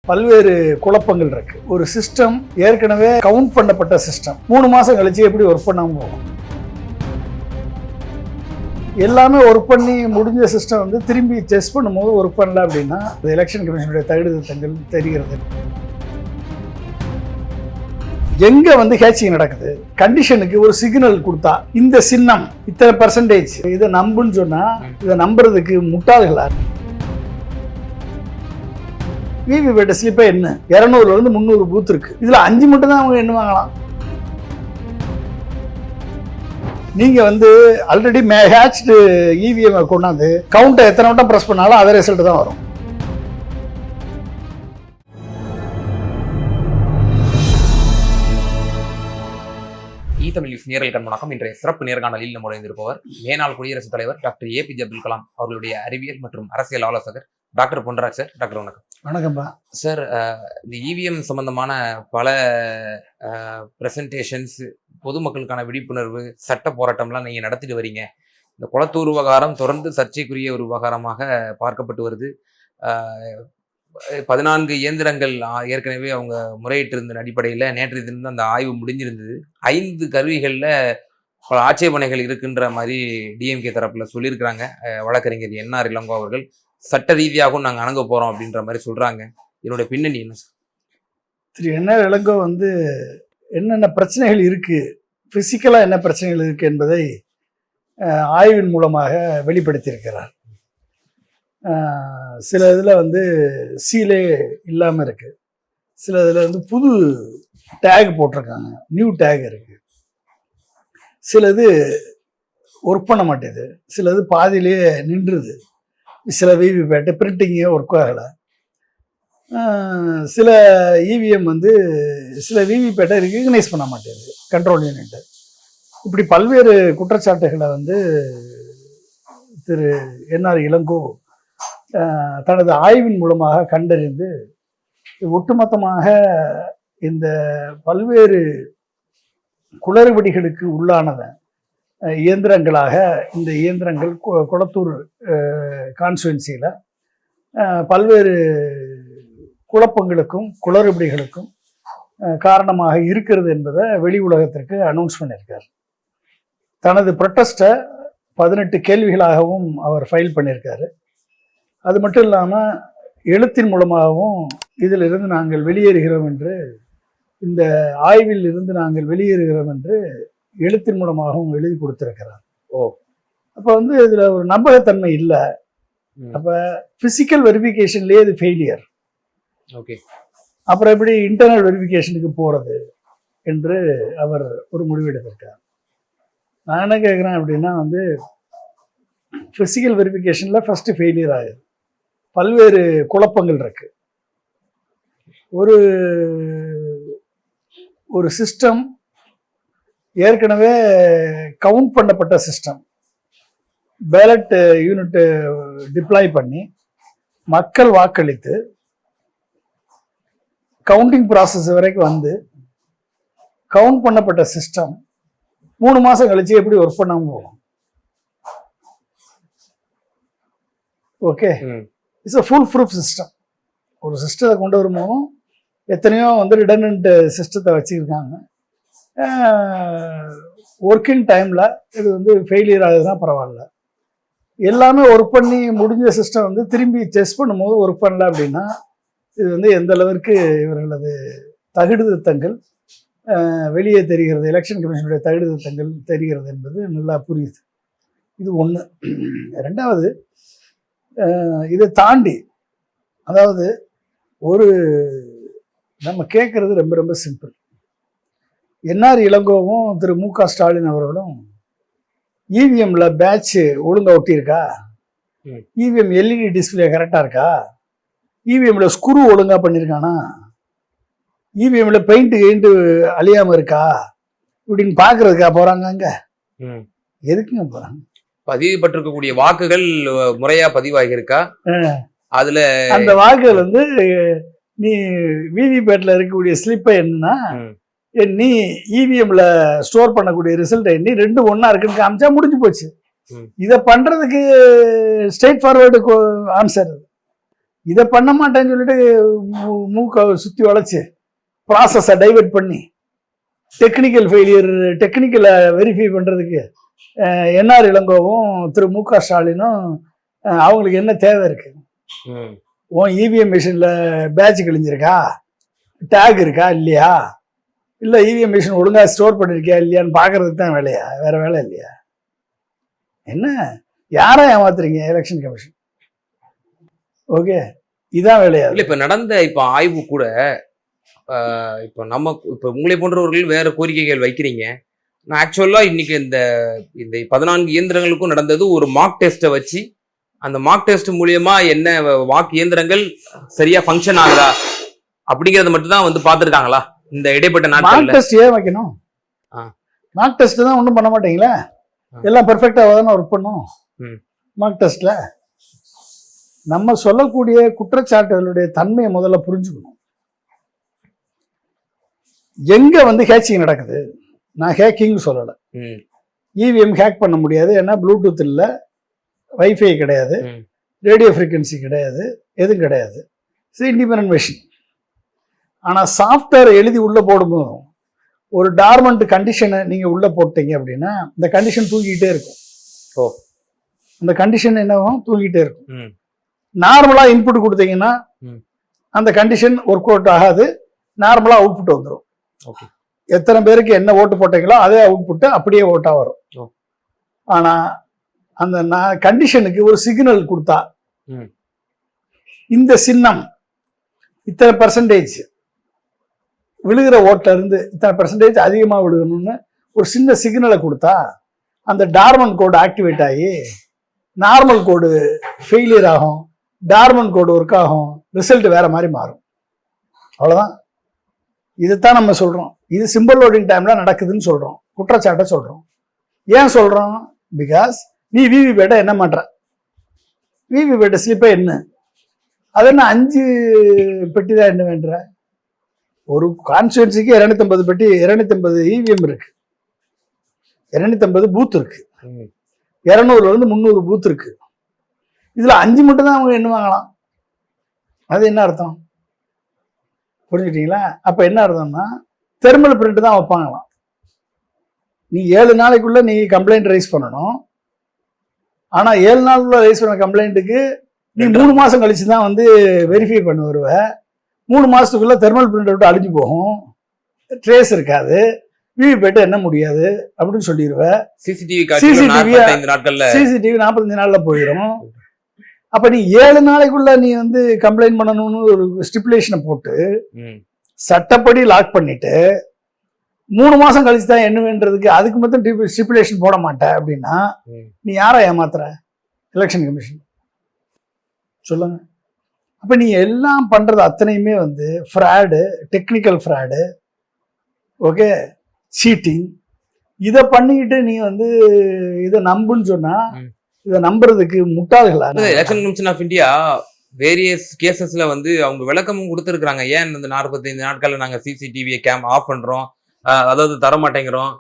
பல்வேறு குழப்பங்கள் இருக்கு. ஒரு சிஸ்டம் ஏற்கனவே கவுண்ட் பண்ணப்பட்ட சிஸ்டம் 3 மாசம் கழிச்சு எப்படி ஒர்க் பண்ணாம போகும்? எல்லாமே ஒர்க் பண்ணி முடிஞ்ச சிஸ்டம் வந்து திரும்பி டெஸ்ட் பண்ணும்போது ஒர்க் பண்ணல அப்படின்னா எலெக்ஷன் கமிஷனுடைய தகுதித்தங்கள் தெரிகிறது. எங்க வந்து ஹேச்சிங் நடக்குது, கண்டிஷனுக்கு ஒரு சிக்னல் கொடுத்தா இந்த சின்னம் இத்தனை பர்சன்டேஜ் இதை நம்புன்னு சொன்னா இதை நம்புறதுக்கு முட்டாள்களா? விவிபேட் ஸ்லிப்பே என்ன 200ல இருந்து 300 பூத் இருக்கு. இதுல 5 மட்டும் தான் அவங்க எண்ணுவாங்களாம். நீங்க வந்து ஆல்ரெடி ஹேட்ச்டு இவிஎம் கொண்டாந்து கவுண்டை எத்தனை வட்டம் பிரஸ் பண்ணாலும் அதே ரிசல்ட் தான் வரும். தமிழ் நேயர்களுக்கு வணக்கம். இன்றைய சிறப்பு நேர்காணலில் நம்முடைய இருப்பவர் மேனாள் குடியரசுத் தலைவர் டாக்டர் ஏபிஜே அப்துல் கலாம் அவர்களுடைய அறிவியல் மற்றும் அரசியல் ஆலோசகர் டாக்டர் பொன்ராஜ் சார். டாக்டர் வணக்கம். வணக்கம்பா சார். இந்த இவிஎம் சம்பந்தமான பல பிரசன்டேஷன்ஸ், பொதுமக்களுக்கான விழிப்புணர்வு, சட்ட போராட்டம்லாம் நீங்க நடத்திட்டு வரீங்க. இந்த குளத்தூர் விவகாரம் தொடர்ந்து சர்ச்சைக்குரிய ஒரு விவகாரமாக பார்க்கப்பட்டு வருது. 14 இயந்திரங்கள் ஏற்கனவே அவங்க முறையிட்டு இருந்த அடிப்படையில் நேற்று தினம் அந்த ஆய்வு முடிஞ்சிருந்தது. 5 கருவிகளில் பல ஆட்சேபனைகள் இருக்குன்ற மாதிரி டிஎம்கே தரப்புல சொல்லியிருக்கிறாங்க. வழக்கறிஞர் என்ஆர் இளங்கோ அவர்கள் சட்ட ரீதியாகவும் நாங்கள் அணுக போறோம் அப்படின்ற மாதிரி சொல்றாங்க. இதனுடைய பின்னணி என்ன சார்? திரு என்ஆர் இளங்கோ வந்து என்னென்ன பிரச்சனைகள் இருக்கு, பிசிக்கலா என்ன பிரச்சனைகள் இருக்கு என்பதை ஆய்வின் மூலமாக வெளிப்படுத்தியிருக்கிறார். சில இதில் வந்து சீலே இல்லாமல் இருக்கு, சில இதில் வந்து புது டேக் போட்டிருக்காங்க, நியூ டேக் இருக்கு, சில இது ஒர்க் பண்ண மாட்டேது, சில இது பாதியிலேயே நின்றுது, சில விவிபேட்டு பிரிண்டிங்கே ஒர்க் ஆகலை, சில இவிஎம் வந்து சில விவிபேட்டை ரெகக்னைஸ் பண்ண மாட்டேது கண்ட்ரோல் யூனிட். இப்படி பல்வேறு குற்றச்சாட்டுகளை வந்து திரு என்ஆர் இளங்கோ தனது ஆய்வின் மூலமாக கண்டறிந்து ஒட்டுமொத்தமாக இந்த பல்வேறு குளறுபடிகளுக்கு உள்ளானத இயந்திரங்களாக இந்த இயந்திரங்கள் குளத்தூர் கான்ஸ்டுவன்சியில் பல்வேறு குழப்பங்களுக்கும் குளறுபடிகளுக்கும் காரணமாக இருக்கிறது என்பதை வெளி உலகத்திற்கு அனௌன்ஸ் பண்ணியிருக்கார். தனது ப்ரொட்டஸ்ட்டை 18 கேள்விகளாகவும் அவர் ஃபைல் பண்ணியிருக்காரு. அது மட்டும் இல்லாமல் எழுத்தின் மூலமாகவும் இதிலிருந்து நாங்கள் வெளியேறுகிறோம் என்று, இந்த ஆய்வில் இருந்து நாங்கள் வெளியேறுகிறோம் என்று எழுத்தின் மூலமாகவும் எழுதி கொடுத்திருக்கிறார். அப்போ வந்து இதில் ஒரு நம்பகத்தன்மை இல்லை. அப்போ பிசிக்கல் வெரிஃபிகேஷன்லேயே இது ஃபெயிலியர். ஓகே, அப்புறம் எப்படி இன்டர்னல் வெரிஃபிகேஷனுக்கு போகிறது என்று அவர் ஒரு முடிவெடுத்திருக்கார். நான் என்ன கேட்குறேன் அப்படின்னா வந்து ஃபிசிக்கல் வெரிஃபிகேஷனில் ஃபஸ்ட்டு ஃபெயிலியர் ஆகுது. பல்வேறு குழப்பங்கள் இருக்கு. ஒரு சிஸ்டம் ஏற்கனவே கவுண்ட் பண்ணப்பட்ட சிஸ்டம், பேலட் யூனிட் டிப்ளாய் பண்ணி மக்கள் வாக்களித்து கவுண்டிங் ப்ராசஸ் வரைக்கும் வந்து கவுண்ட் பண்ணப்பட்ட சிஸ்டம் 3 மாசம் கழிச்சு எப்படி ஒர்க் பண்ணாம போகும்? Okay, it's a full proof system. ஒரு சிஸ்டத்தை கொண்டு வரும்போதும் எத்தனையோ வந்து ரிடண்டன்ட் சிஸ்டத்தை வச்சுருக்காங்க. ஒர்க்கிங் டைமில் இது வந்து ஃபெயிலியர் ஆகுதுன்னா பரவாயில்ல. எல்லாமே ஒர்க் பண்ணி முடிஞ்ச சிஸ்டம் வந்து திரும்பி டெஸ்ட் பண்ணும்போது ஒர்க் பண்ணல அப்படின்னா இது வந்து எந்த அளவிற்கு இவர்களது தகுதித்தங்கள் வெளியே தெரிகிறது, எலெக்ஷன் கமிஷனுடைய தகுதித்தங்கள் தெரிகிறது என்பது நல்லா புரியுது. இது ஒன்று. ரெண்டாவது, இதை தாண்டி அதாவது ஒரு நம்ம கேட்கறது ரொம்ப ரொம்ப சிம்பிள். என்ஆர் இளங்கோவும் திரு மு.க. ஸ்டாலின் அவர்களும் இவிஎம்ல பேட்ச் ஒழுங்கா ஒட்டியிருக்கா, இவிஎம் எல்இடி டிஸ்பிளே கரெக்டா இருக்கா, இவிஎம்ல ஸ்க்ரூ ஒழுங்கா பண்ணியிருக்கானா, இவிஎம்ல பெயிண்ட் அழியாம இருக்கா இப்படின்னு பாக்குறதுக்கா போறாங்க? அங்க எதுக்குங்க போறாங்க? பதிவுபட்டிருக்கக்கூடிய வாக்குகள் முறையா பதிவாகி இருக்கா, அதுல அந்த வாக்குகள் வந்து நீ விவிபேட்ல இருக்கக்கூடிய ஸ்லிப்பை என்னன்னா நீ இவிஎம்ல ஸ்டோர் பண்ணக்கூடிய ரிசல்ட் எண்ணி 2 ஒண்ணா இருக்குன்னு காமிச்சா முடிஞ்சு போச்சு. இதை பண்றதுக்கு ஸ்ட்ரெயிட் ஃபார்வர்டு ஆன்சர். இதை பண்ண மாட்டேன்னு சொல்லிட்டு மூக்க சுத்தி வளைச்சு ப்ராசஸை டைவெர்ட் பண்ணி டெக்னிக்கல் ஃபெயிலியர் டெக்னிக்கலை வெரிஃபை பண்றதுக்கு என்ஆர் இளங்கோவும் திரு மு க ஸ்டாலினும் அவங்களுக்கு என்ன தேவை இருக்கு? உன் இவிஎம் மிஷின்ல பேட்ச் கிழிஞ்சிருக்கா, டேக் இருக்கா இல்லையா, இல்லை இவிஎம் மிஷின் ஒழுங்கா ஸ்டோர் பண்ணிருக்கியா இல்லையான்னு பாக்குறதுக்கு தான் வேலையா? வேற வேலை இல்லையா? என்ன யாரை ஏமாத்துறீங்க? Election commission. ஓகே, இதான் வேலையா? இல்ல இப்ப நடந்த ஆய்வு கூட இப்ப உங்களை போன்றவர்கள் வேற கோரிக்கைகள் வைக்கிறீங்க. நான் ஆக்சுவலா இன்னைக்கு இந்த 14 இயந்திரங்களுக்கும் நடந்தது ஒரு மார்க் டெஸ்ட்டை வச்சு, அந்த மார்க் டெஸ்ட் மூலியமா என்ன வாக்கு இயந்திரங்கள் சரியா ஃபங்க்ஷன் ஆகுதா அப்படிங்கறத மட்டும் தான் வந்து பாத்துருக்காங்களா இந்த இடைப்பட்ட நாட்கள்ல? மார்க் டெஸ்ட் ஏன் வைக்கணும்? மார்க் டெஸ்ட் தான் ஒன்றும் பண்ண மாட்டீங்களா? எல்லாம் பெர்ஃபெக்டா தானே ஒர்க் பண்ணும். மார்க் டெஸ்ட்ல நம்ம சொல்லக்கூடிய குற்றச்சாட்டுகளுடைய தன்மையை முதல்ல புரிஞ்சுக்கணும். எங்க வந்து ஹேக்கிங் நடக்குது? நான் ஹேக்கிங் சொல்லல. இவிஎம் ஹேக் பண்ண முடியாது, ஏன்னா ப்ளூடூத் இல்ல, வைஃபை கிடையாது, ரேடியோ ஃப்ரீக்வன்சி கிடையாது, எதுவும் கிடையாது. Independent machine. ஆனா சாஃப்ட்வேர் எழுதி உள்ள போடும்போதும் ஒரு டார்மண்ட் கண்டிஷனை நீங்க உள்ள போட்டீங்க அப்படின்னா இந்த கண்டிஷன் தூங்கிட்டே இருக்கும். அந்த கண்டிஷன் என்னவும் தூங்கிட்டே இருக்கும். நார்மலா இன்புட் கொடுத்தீங்கன்னா அந்த கண்டிஷன் ஒர்க் அவுட் ஆகாது, நார்மலா அவுட்புட் வந்துடும். எத்தனை பேருக்கு என்ன ஓட்டு போட்டீங்களோ அதே அவுட்புட் அப்படியே ஓட்டா வரும். ஆனா அந்த கண்டிஷனுக்கு ஒரு சிக்னல் கொடுத்தா, இந்த சின்னம் இத்தனை பெர்சன்டேஜ் விழுகிற ஓட்டுல இருந்து இத்தனை பெர்சன்டேஜ் அதிகமா விழுகணும்னு ஒரு சின்ன சிக்னலை கொடுத்தா அந்த டார்மன் கோடு ஆக்டிவேட் ஆகி நார்மல் கோடு ஃபெயிலியர் ஆகும், டார்மன் கோடு ஒர்க் ஆகும், ரிசல்ட் வேற மாதிரி மாறும். அவ்வளவுதான். இதுதான் நம்ம சொல்றோம். இது சிம்பிள் லோடிங் டைம்ல நடக்குதுன்னு சொல்றோம், குற்றச்சாட்டை சொல்றோம். ஏன் சொல்றோம்? பிகாஸ் நீ விவி பேட்டை என்ன பண்ற? விவி பேட்டை ஸ்லிப்பை என்ன? அது என்ன 5 பெட்டி தான் என்ன வேண்ட? ஒரு கான்ஸ்டியூன்சிக்கு 250 பெட்டி, 250 இவிஎம் இருக்கு, 250 பூத் இருக்கு, 200 இருந்து 300 பூத் இருக்கு. இதுல 5 மட்டும் தான் அவங்க எண்ணுவாங்களாம். அது என்ன அர்த்தம்? புரிஞ்சுட்டீங்களா? அப்ப என்ன அர்த்தம்னா தெர்மல் பிரிண்ட் தான் வைப்பாங்களாம். நீ 7 நாளைக்குள்ள நீ கம்ப்ளைண்ட் ரைஸ் பண்ணணும். ஆனா 7 நாளுக்குள்ள ரைஸ் பண்ண கம்ப்ளைண்ட்டுக்கு நீ 3 மாசம் கழிச்சு தான் வந்து வெரிஃபை பண்ண வருவ. 3 மாசத்துக்குள்ள தெர்மல் பிரிண்ட் விட்டு அழிஞ்சு போகும், ட்ரேஸ் இருக்காது, விவிபேட்டை என்ன முடியாது அப்படின்னு சொல்லிடுவ. சிசிடிவி 45 நாள்ல போயிடும். அப்ப நீ 7 நாளைக்குள்ள நீ வந்து கம்ப்ளைண்ட் பண்ணணும்னு ஒரு ஸ்டிப்புலேஷனை போட்டு சட்டப்படி லாக் பண்ணிட்டு 3 மாசம் கழிச்சு தான் என்னவேன்றதுக்கு அதுக்கு மட்டும் ஸ்டிப்புலேஷன் போட மாட்டேன் அப்படின்னா நீ யாரை ஏமாத்துற? Election commission. சொல்லுங்க. அப்ப நீ எல்லாம் பண்றது அத்தனையுமே வந்து fraud, technical fraud, okay, cheating. இதை பண்ணிக்கிட்டு நீ வந்து இதை நம்புன்னு சொன்னா இதை நம்புறதுக்கு முட்டாள்களா? Election commission of India various கேசஸ்ல வந்து அவங்க விளக்கமும் கொடுத்துருக்காங்க. ஏன் இந்த 45 நாட்கள்ல நாங்க சிசிடிவியை ஆஃப் பண்றோம், அதாவது தர மாட்டேங்கிறோம்,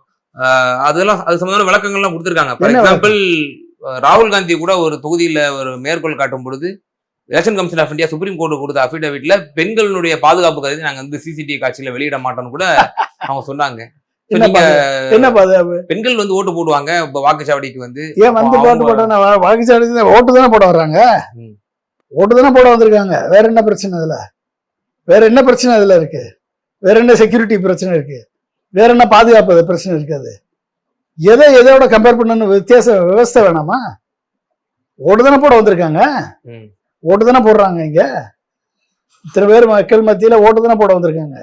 அதெல்லாம் அது சம்பந்தமான விளக்கங்கள்லாம் கொடுத்துருக்காங்க. ஃபார் எக்ஸாம்பிள், ராகுல் காந்தி கூட ஒரு தொகுதியில ஒரு மேற்கோள் காட்டும் பொழுது election commission of India supreme court கொடுத்த அஃபிடவிட்ல பெண்களுடைய பாதுகாப்பு கருதி நாங்க வந்து சிசிடிவி காட்சியில வெளியிட மாட்டோம்னு கூட அவங்க சொன்னாங்க. பெண்கள் வந்து ஓட்டு போடுவாங்க வாக்குச்சாவடிக்கு வந்து. ஏன் வந்து வாக்குச்சாவடிக்கு ஓட்டு தானே போட வர்றாங்க, ஓட்டு தானே போட வந்திருக்காங்க. வேற என்ன பிரச்சனை அதுல? வேற என்ன பிரச்சனை அதுல இருக்கு? வேற என்ன செக்யூரிட்டி பிரச்சனை இருக்கு? வேற என்ன பாதுகாப்பு பிரச்சனை இருக்காது? எதோட கம்பேர் பண்ணு விவசாய வேணாமா? ஓட்டு தானே போட வந்திருக்காங்க, ஓட்டு தானே போடுறாங்க. இங்க இத்தனை பேர் மக்கள் மத்தியில ஓட்டு தானே போட வந்திருக்காங்க.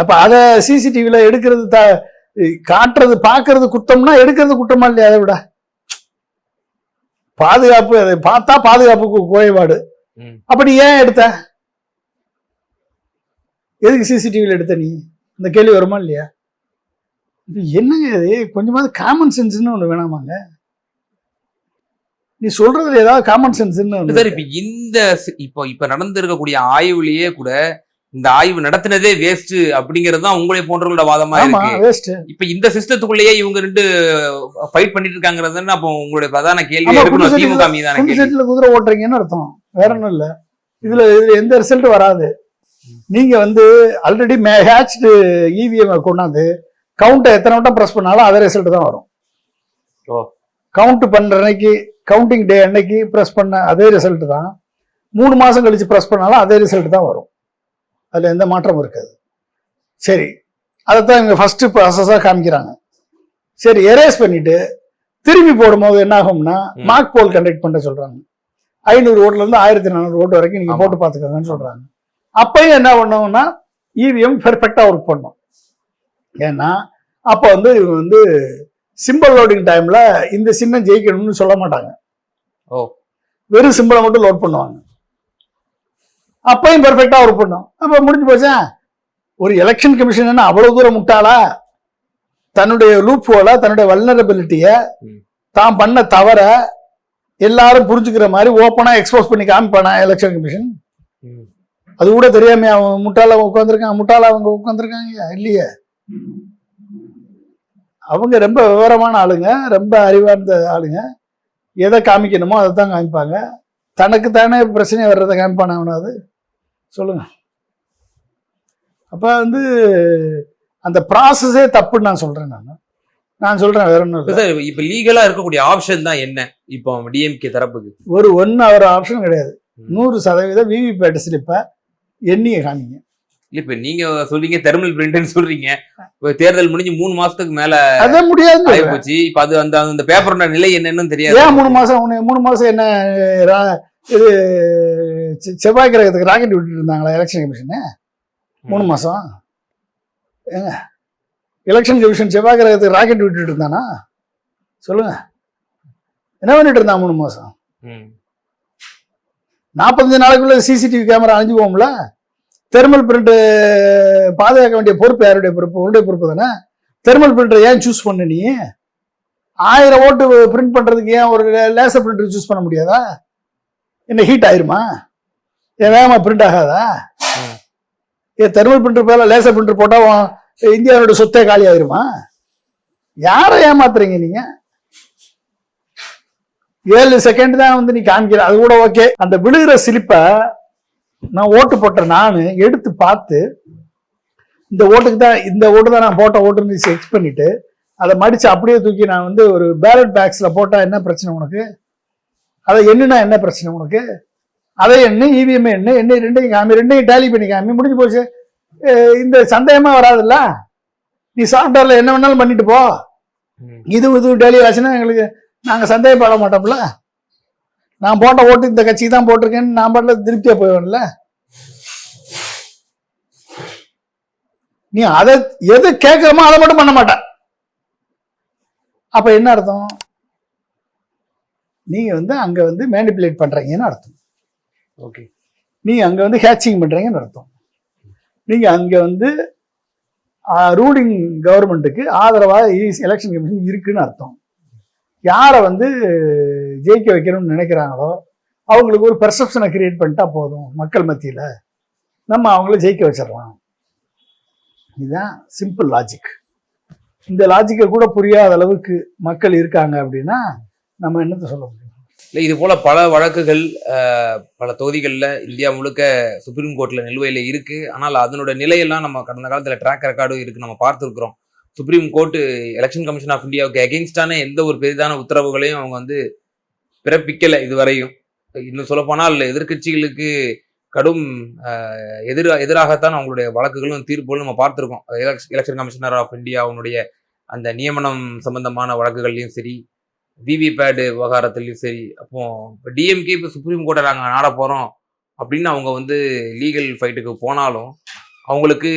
அப்ப அத சிசிடிவில எடுக்கிறது காட்டுறது பாக்குறது குற்றம்னா எடுக்கிறது குற்றமா இல்லையா? அதை விட பாதுகாப்பு, அதை பார்த்தா பாதுகாப்புக்கு குறைபாடு. அப்படி ஏன் எடுத்த? எதுக்கு சிசிடிவில எடுத்த நீ? இந்த கேள்வி வருமா இல்லையா? என்னங்க இது? கொஞ்சமாவது காமன் சென்ஸ்ன்னு ஒண்ணு வேணாமாங்க? நீ சொல்றதுல ஏதாவது காமன் சென்ஸ்? இப்ப நடந்திருக்கக்கூடிய ஆய்வுலயே கூட இந்த ஆய்வு நடத்தினதே வேஸ்ட் அப்படிங்கிறது தான் உங்களை போன்றவங்களோட வாதமா ஆமா இருக்கு. வேஸ்ட். இப்ப இந்த சிஸ்டத்துக்குள்ளேயே இவங்க ரெண்டு ஃபைட் பண்ணிட்டு இருக்காங்கிறது அப்போ உங்களுடைய பிரதான கேள்வி ஆமா, இருக்கணும். குண்டு திமுக மீதான குண்டு கேள்வி. செட்டில குதிரை ஓட்டுறீங்கன்னு அர்த்தம், வேற ஒண்ணும் இல்ல. இதுல எந்த ரிசல்ட் வராது. நீங்க வந்து ஆல்ரெடி ஹேட்ச்டு இவிஎம் கொண்டாந்து கவுண்டை எத்தனை வட்டம் ப்ரெஸ் பண்ணாலும் அதே ரிசல்ட் தான் வரும். ஓ. கவுண்ட் பண்ற அன்னைக்கு, கவுண்டிங் டே அன்னைக்கு ப்ரெஸ் பண்ண அதே ரிசல்ட் தான் 3 மாசம் கழிச்சு ப்ரெஸ் பண்ணாலும் அதே ரிசல்ட் தான் வரும். அதுல எந்த மாற்றமும் இருக்காது. சரி, அதைத்தான் இவங்க ஃபர்ஸ்ட் ப்ராசஸா காமிக்கிறாங்க. சரி, எரேஸ் பண்ணிட்டு திரும்பி போடும்போது என்ன ஆகும்னா மார்க் போல் கண்டக்ட் பண்ண சொல்றாங்க. 500 ஓட்டுல இருந்து 1400 ஓட்டு வரைக்கும் நீங்க போட்டு பாத்துக்கோங்கன்னு சொல்றாங்க. அப்பயும் என்ன பண்ணுவோம்னா இவிஎம் பெர்ஃபெக்டா ஒர்க் பண்ணும். ஏன்னா அப்ப வந்து இவங்க வந்து சிம்பிள் லோடிங் டைம்ல இந்த சின்னம் ஜெயிக்கணும்னு சொல்ல மாட்டாங்க. ஓ. வெறும் சிம்பிளை மட்டும் லோட் பண்ணுவாங்க. அப்பயும் பெர்ஃபெக்டா ஒர்க் பண்ணும். அப்ப முடிஞ்சு போச்சா? ஒரு எலெக்ஷன் கமிஷன் அவ்வளவு தூரம் முட்டாளா? தன்னுடைய லூப் ஹோல, தன்னுடைய வல்னரபிலிட்டிய, தான் பண்ண தவற எல்லாரும் புரிஞ்சுக்கிற மாதிரி ஓப்பனா எக்ஸ்போஸ் பண்ணி காமிப்பானா எலெக்ஷன் கமிஷன்? அது கூட தெரியாம அவன் முட்டாள உட்காந்துருக்கான், முட்டாள அவங்க உட்காந்துருக்காங்க இல்லையே. அவங்க ரொம்ப விவரமான ஆளுங்க, ரொம்ப அறிவார்ந்த ஆளுங்க. எதை காமிக்கணுமோ அதை தான் காமிப்பாங்க. தனக்கு தானே பிரச்சனை வர்றதை காமிப்பான அவனாவது சொல்லுங்க. அப்ப வந்து அந்த ப்ராசஸே தப்புன்னு நான் சொல்றேன். நான் சொல்றேன் வேற ஒன்றும் இல்லை. இப்ப லீகலா இருக்கக்கூடிய ஆப்ஷன் தான் என்ன இப்போ டிஎம்கே தரப்புக்கு? ஒரு அவர் ஆப்ஷன் கிடையாது. 100% விவிபேட் ஸ்லிப்பை எண்ணிய காமிங்க. இப்ப நீங்க சொல்றீங்க தெர்மல் பிரிண்ட்னு சொல்றீங்க. தேர்தல் முடிஞ்சு 3 மாசத்துக்கு மேல அத முடியாது போச்சு. இப்ப அது அந்த பேப்பரோட நிலை என்னன்னு தெரியாது. ஏன் 3 மாசம் என்ன இது செவ்வாய் கிரகத்துக்கு ராக்கெட் விட்டுட்டு இருந்தாங்களா எலெக்ஷன் கமிஷனு? 3 மாசம் ஏங்க எலெக்ஷன் கமிஷன் செவ்வாய் கிரகத்துக்கு ராக்கெட் விட்டுட்டு இருந்தானா? சொல்லுங்க, என்ன பண்ணிட்டு இருந்தான் 3 மாசம்? 45 நாளைக்குள்ள சிசிடிவி கேமரா அழிஞ்சு போகும்ல. தெர்மல் பிரிண்ட் பாதுகாக்க வேண்டிய பொறுப்பு யாருடைய பொறுப்பு? உன்னுடைய பொறுப்பு தானே. தெர்மல் பிரிண்டரை ஏன் சூஸ் பண்ண? நீ 1000 ஓட்டு பிரிண்ட் பண்றதுக்கு ஏன் ஒரு லேசர் பிரிண்டர் சூஸ் பண்ண முடியாதா? என்ன ஹீட் ஆயிருமா? ஏன் வேகமா பிரிண்ட் ஆகாதா? ஏன் தெர்மல் பிரிண்டர் பேர்ல லேசர் பிரிண்டர் போட்டா இந்தியாவோட சொத்தே காலி ஆயிருமா? யாரை ஏமாத்துறீங்க நீங்க? 7 செகண்ட் தான் வந்து நீ காமிக்கிற, அது கூட ஓகே. அந்த விழுகிற சிலிப்பை நான் ஓட்டு போட்ட நான் எடுத்து பார்த்து இந்த ஓட்டு தான் நான் போட்ட ஓட்டுன்னு செக் பண்ணிட்டு அதை மடிச்சு அப்படியே தூக்கி நான் வந்து ஒரு பேலட் பேக்ஸ்ல போட்டா என்ன பிரச்சனை உனக்கு? அதை எண்ணுனா என்ன பிரச்சனை உனக்கு? அதை எண்ணு, இவிஎம் எண்ணு, ரெண்டையும் டேலி பண்ணி காமி, முடிஞ்சு போச்சு. இந்த சந்தேகமா வராதுல்ல. நீ சாஃப்ட்வேர்ல என்ன வேணாலும் பண்ணிட்டு போ. இது டேலி ஆச்சுன்னா எங்களுக்கு நாங்க சந்தேகப்பட மாட்டோம்ல. நான் போட்ட ஓட்டு இந்த கட்சிக்கு தான் போட்டிருக்கேன்னு நான் பாட்டுல திருப்தியா போயிடுவேன்ல. நீ அதை எது கேட்கிறோமோ அதை மட்டும் பண்ண மாட்ட. அப்ப என்ன அர்த்தம்? நீங்க வந்து அங்க வந்து மேனிபுலேட் பண்றீங்கன்னு அர்த்தம். ஓகே. நீங்க அங்க வந்து ஹேச்சிங் பண்றீங்கன்னு அர்த்தம். நீங்க அங்க வந்து ரூலிங் கவர்மெண்ட்டுக்கு ஆதரவா எலெக்ஷன் கமிஷன் இருக்குன்னு அர்த்தம். யாரை வந்து ஜெயிக்க வைக்கணும்னு நினைக்கிறாங்களோ அவங்களுக்கு ஒரு பெர்செப்ஷனை கிரியேட் பண்ணிட்டா போதும். மக்கள் மத்தியில நம்ம அவங்கள ஜெயிக்க வச்சிடலாம். இதுதான் சிம்பிள் லாஜிக். இந்த லாஜிக்கை கூட புரியாத அளவுக்கு மக்கள் இருக்காங்க அப்படின்னா நம்ம என்னத்தை சொல்ல முடியும்? இது போல பல வழக்குகள் பல தொகுதிகளில் இந்தியா முழுக்க சுப்ரீம் கோர்ட்ல நிலுவையில் இருக்கு. ஆனால் அதனோட நிலையெல்லாம் நம்ம கடந்த காலத்துல ட்ராக் ரெக்கார்டும் இருக்கு, நம்ம பார்த்துருக்குறோம். Supreme court election commission of இந்தியாவுக்கு அகெயின்ஸ்டான எந்த ஒரு பெரிதான உத்தரவுகளையும் அவங்க வந்து பிறப்பிக்கலை இதுவரையும். இன்னும் சொல்லப்போனால் எதிர்கட்சிகளுக்கு கடும் எதிராகத்தான் அவங்களுடைய வழக்குகளும் தீர்ப்புகளும் நம்ம பார்த்துருக்கோம். எலெக்ஷன் கமிஷனர் ஆஃப் இந்தியா அவனுடைய அந்த நியமனம் சம்பந்தமான வழக்குகள்லையும் சரி, விவிபேட் விவகாரத்துலையும் சரி. அப்போ இப்போ டிஎம்கே இப்போ சுப்ரீம் கோர்ட்டை நாங்கள் நாட போகிறோம் அப்படின்னு அவங்க வந்து லீகல் ஃபைட்டுக்கு போனாலும் அவங்களுக்கு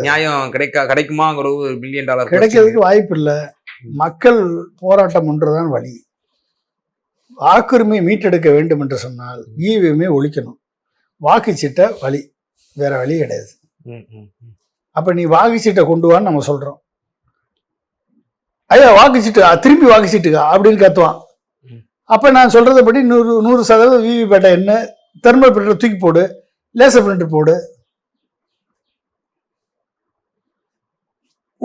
நியாயம் கிடைக்குமாங்கிற ஒரு $1 பில்லியன் கிடைக்கிறதுக்கு வாய்ப்பு இல்லை. மக்கள் போராட்டம் ஒன்றுதான் வழி. வாக்குரிமை மீட்டெடுக்க வேண்டும் என்று சொன்னால் ஈவிஎம்ஐ ஒழிக்கணும். வாக்குச்சீட்டை வழி, வேற வழி கிடையாது. அப்ப நீ வாக்குச்சீட்டை கொண்டு வான்னு நம்ம சொல்றோம். ஐயா வாக்குச்சீட்டு, திரும்பி வாக்குச்சீட்டுக்கா அப்படின்னு கத்துவான். அப்ப நான் சொல்றதை படி 100% விவிபேட்டை என்ன தெர்மல் பிரிண்டர் தூக்கி போடு, லேசர் பிரிண்டர் போடு,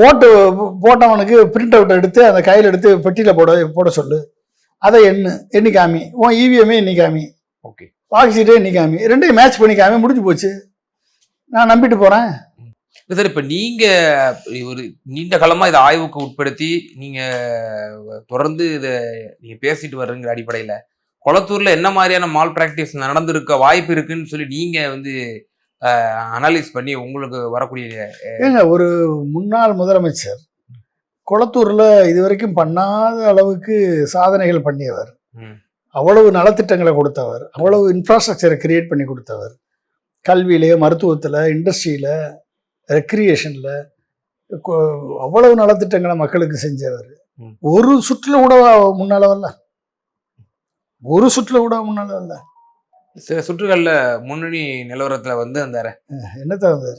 ஓட்டு போட்டவனுக்கு பிரிண்ட் அவுட் எடுத்து அந்த கையில் எடுத்து பெட்டியில் போட சொல்லு, அதை எண்ணி காமி, உன் இவிஎம்ஏ எண்ணி காமி, ஓகே, வாக்கு எண்ணி காமி, ரெண்டையும் மேட்ச் பண்ணி காமி, முடிஞ்சு போச்சு, நான் நம்பிட்டு போகிறேன். சார் இப்போ நீங்க ஒரு நீண்ட காலமா இதை ஆய்வுக்கு உட்படுத்தி நீங்க தொடர்ந்து இதை நீங்க பேசிட்டு வர்றங்கிற அடிப்படையில கொளத்தூர்ல என்ன மாதிரியான மால் பிராக்டிஸ் நடந்திருக்க வாய்ப்பு இருக்குன்னு சொல்லி நீங்க வந்து அனலைஸ் பண்ணி உங்களுக்கு வரக்கூடிய ஏங்க ஒரு முன்னாள் முதலமைச்சர் கொளத்தூர்ல இதுவரைக்கும் பண்ணாத அளவுக்கு சாதனைகள் பண்ணியவர், அவ்வளவு நலத்திட்டங்களை கொடுத்தவர், அவ்வளவு இன்ஃப்ராஸ்ட்ரக்சரை கிரியேட் பண்ணி கொடுத்தவர், கல்வியிலே, மருத்துவத்தில், இண்டஸ்ட்ரியில், ரெக்ரியேஷனில் அவ்வளவு நலத்திட்டங்களை மக்களுக்கு செஞ்சவர். ஒரு சுற்றுல கூட முன்னால வரல, ஒரு சுற்றுல கூட முன்னால வரல. சில சுற்றுகள்ல முன்னணி நிலவரத்துல வந்து அந்த என்னத்த வந்தாரு,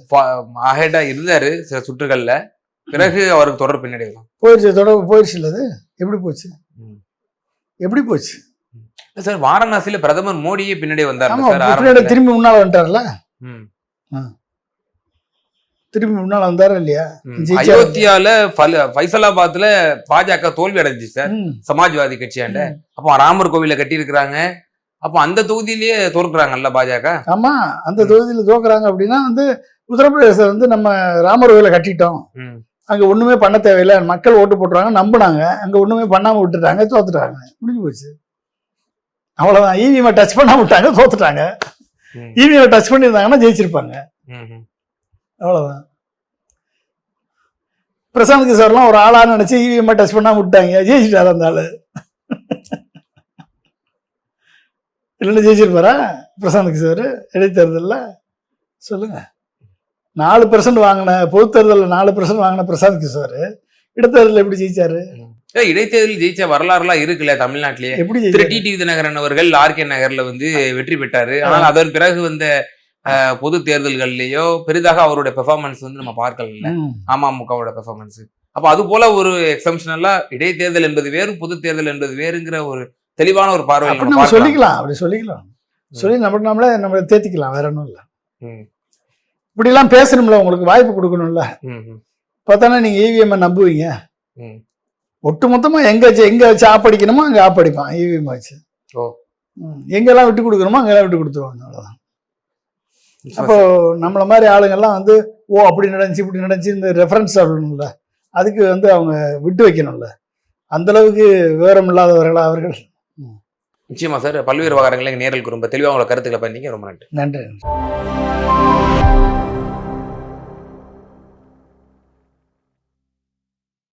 அஹெடா இருந்தாரு சில சுற்றுகள்ல, பிறகு அவருக்கு தொடர் பின்னாடி போயிடுச்சு, தொடர்பு போயிடுச்சு. இல்லது எப்படி போச்சு, எப்படி போச்சு சார்? வாரணாசியில பிரதமர் மோடியே பின்னாடி வந்தாரு, திரும்பி முன்னால வந்துட்டார்ல, திரும்பி முன்னால வந்தாரா இல்லையா? அயோத்தியால ஃபைசலாபாத்ல பாஜக தோல்வி அடைஞ்சிச்சு சார், சமாஜ்வாதி கட்சியாண்ட. அப்போ ராமர் கோவில கட்டி இருக்கிறாங்க, அப்ப அந்த தொகுதியிலேயே தோற்கிறாங்கல்ல பாஜக. ஆமா, அந்த தொகுதியில தோக்குறாங்க அப்படின்னா வந்து உத்தரப்பிரதேச வந்து நம்ம ராமர் கோவில கட்டிட்டோம், அங்க ஒண்ணுமே பண்ண தேவையில்லை, மக்கள் ஓட்டு போட்டுறாங்க நம்பினாங்க, அங்க ஒண்ணுமே பண்ணாம விட்டுட்டாங்க, தோத்துட்டாங்க, முடிஞ்சு போச்சு, அவ்வளவுதான். இவிஎம் டச் பண்ணாம விட்டாங்க, தோத்துட்டாங்க. இவிஎம் டச் பண்ணியிருந்தாங்கன்னா ஜெயிச்சிருப்பாங்க, அவ்வளவுதான். பிரசாந்த் கிஷோர்லாம் ஒரு ஆளான்னு நினைச்சு இவிஎம் டச் பண்ணாம விட்டாங்க, ஜெயிச்சிட்டாரு அந்த ஆளு. இல்லைன்னு ஜெயிச்சிருப்பாரா பிரசாந்த் கிஷோர் இடைத்தேர்தலில்? சொல்லுங்க. 4% வாங்கின பொது தேர்தலில் 4% வாங்கின பிரசாந்த் கிஷோர் இடைத்தேர்தலில் எப்படி ஜெயிச்சாரு? இடைத்தேர்தலில் ஜெயிச்ச வரலாறுலாம் இருக்குல்ல தமிழ்நாட்டிலேயே. எப்படி திரு டிடிவி தினகரன் அவர்கள் ஆர்கே நகர்ல வந்து வெற்றி பெற்றாரு. ஆனால் அதன் பிறகு வந்த பொது தேர்தல்கள்லயோ பெரிதாக அவருடைய பெர்ஃபார்மன்ஸ் வந்து நம்ம பார்க்கல, அமமுகவோட பெர்ஃபார்மன்ஸ். அப்ப அது போல ஒரு எக்ஸம்ஷனலா இடைத்தேர்தல் என்பது வேறு, பொது தேர்தல் என்பது வேறுங்கிற ஒரு தெளிவான ஒரு பார்வை நம்ம சொல்லிக்கலாம், அப்படி சொல்லிக்கலாம், சொல்லி நம்மளை தேத்திக்கலாம், வேற ஒன்றும் இல்லை. இப்படி எல்லாம் பேசணும்ல, உங்களுக்கு வாய்ப்பு கொடுக்கணும்ல. பார்த்தானே நீங்க இவிஎம் நம்புவீங்க, ஒட்டு மொத்தமா எங்க வச்சு ஆப்படிக்கணுமோ அங்க ஆப்படிப்பான் இவிஎம் வச்சு, எங்கெல்லாம் விட்டு கொடுக்கணுமோ அங்கெல்லாம் விட்டு கொடுத்துருவாங்க, அவ்வளவுதான். அப்போ நம்மள மாதிரி ஆளுங்கள்லாம் வந்து அப்படி நடந்துச்சு இப்படி நடந்துச்சு இந்த ரெஃபரன்ஸ் சொல்லணும்ல, அதுக்கு வந்து அவங்க விட்டு வைக்கணும்ல, அந்த அளவுக்கு விவரம் இல்லாதவர்களா அவர்கள். நிச்சயமா சார், பல்வேறு விவகாரங்களை நேரில் ரொம்ப தெளிவாக உங்களோட கருத்துக்களை பண்ணீங்க, ரொம்ப நன்றி. நன்றி.